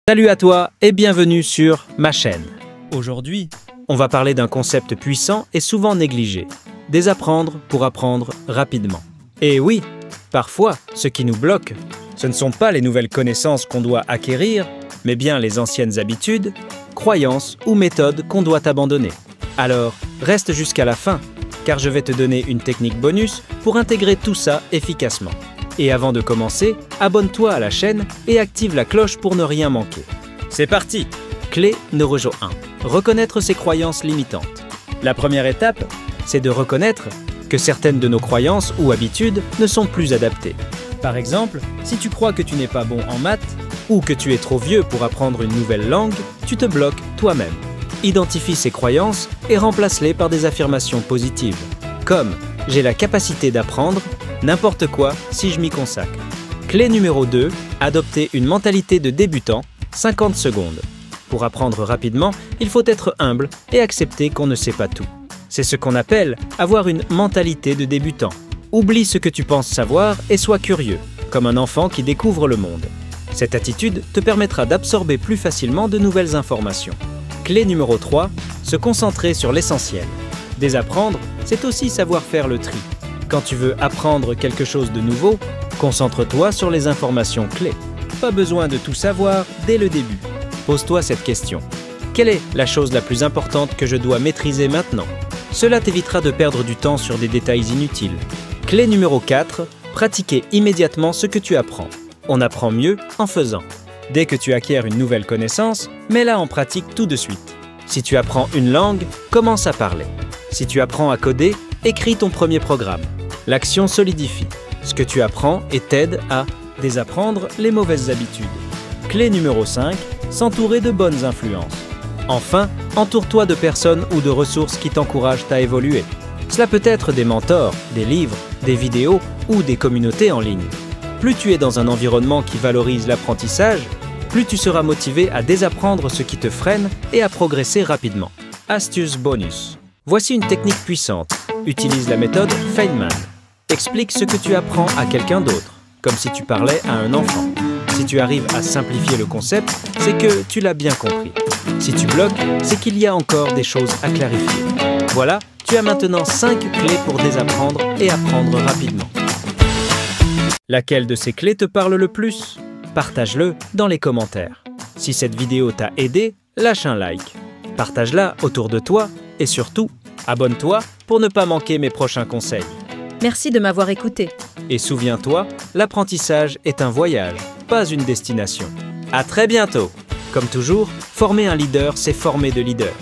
Salut à toi et bienvenue sur ma chaîne. Aujourd'hui, on va parler d'un concept puissant et souvent négligé. Désapprendre pour apprendre rapidement. Et oui, parfois, ce qui nous bloque, ce ne sont pas les nouvelles connaissances qu'on doit acquérir, mais bien les anciennes habitudes, croyances ou méthodes qu'on doit abandonner. Alors, reste jusqu'à la fin, car je vais te donner une technique bonus pour intégrer tout ça efficacement. Et avant de commencer, abonne-toi à la chaîne et active la cloche pour ne rien manquer. C'est parti! Clé Neurojo 1. Reconnaître ses croyances limitantes. La première étape, c'est de reconnaître que certaines de nos croyances ou habitudes ne sont plus adaptées. Par exemple, si tu crois que tu n'es pas bon en maths ou que tu es trop vieux pour apprendre une nouvelle langue, tu te bloques toi-même. Identifie ces croyances et remplace-les par des affirmations positives, comme « j'ai la capacité d'apprendre n'importe quoi si je m'y consacre ». Clé numéro 2, adopter une mentalité de débutant, 50 secondes. Pour apprendre rapidement, il faut être humble et accepter qu'on ne sait pas tout. C'est ce qu'on appelle avoir une mentalité de débutant. Oublie ce que tu penses savoir et sois curieux, comme un enfant qui découvre le monde. Cette attitude te permettra d'absorber plus facilement de nouvelles informations. Clé numéro 3, se concentrer sur l'essentiel. Désapprendre, c'est aussi savoir faire le tri. Quand tu veux apprendre quelque chose de nouveau, concentre-toi sur les informations clés. Pas besoin de tout savoir dès le début. Pose-toi cette question. Quelle est la chose la plus importante que je dois maîtriser maintenant? Cela t'évitera de perdre du temps sur des détails inutiles. Clé numéro 4, pratiquer immédiatement ce que tu apprends. On apprend mieux en faisant. Dès que tu acquiers une nouvelle connaissance, mets-la en pratique tout de suite. Si tu apprends une langue, commence à parler. Si tu apprends à coder, écris ton premier programme. L'action solidifie ce que tu apprends et t'aide à désapprendre les mauvaises habitudes. Clé numéro 5, s'entourer de bonnes influences. Enfin, entoure-toi de personnes ou de ressources qui t'encouragent à évoluer. Cela peut être des mentors, des livres, des vidéos ou des communautés en ligne. Plus tu es dans un environnement qui valorise l'apprentissage, plus tu seras motivé à désapprendre ce qui te freine et à progresser rapidement. Astuce bonus. Voici une technique puissante. Utilise la méthode Feynman. Explique ce que tu apprends à quelqu'un d'autre, comme si tu parlais à un enfant. Si tu arrives à simplifier le concept, c'est que tu l'as bien compris. Si tu bloques, c'est qu'il y a encore des choses à clarifier. Voilà, tu as maintenant 5 clés pour désapprendre et apprendre rapidement. Laquelle de ces clés te parle le plus? Partage-le dans les commentaires. Si cette vidéo t'a aidé, lâche un like. Partage-la autour de toi et surtout, abonne-toi pour ne pas manquer mes prochains conseils. Merci de m'avoir écouté. Et souviens-toi, l'apprentissage est un voyage, pas une destination. À très bientôt. Comme toujours, former un leader, c'est former de leaders.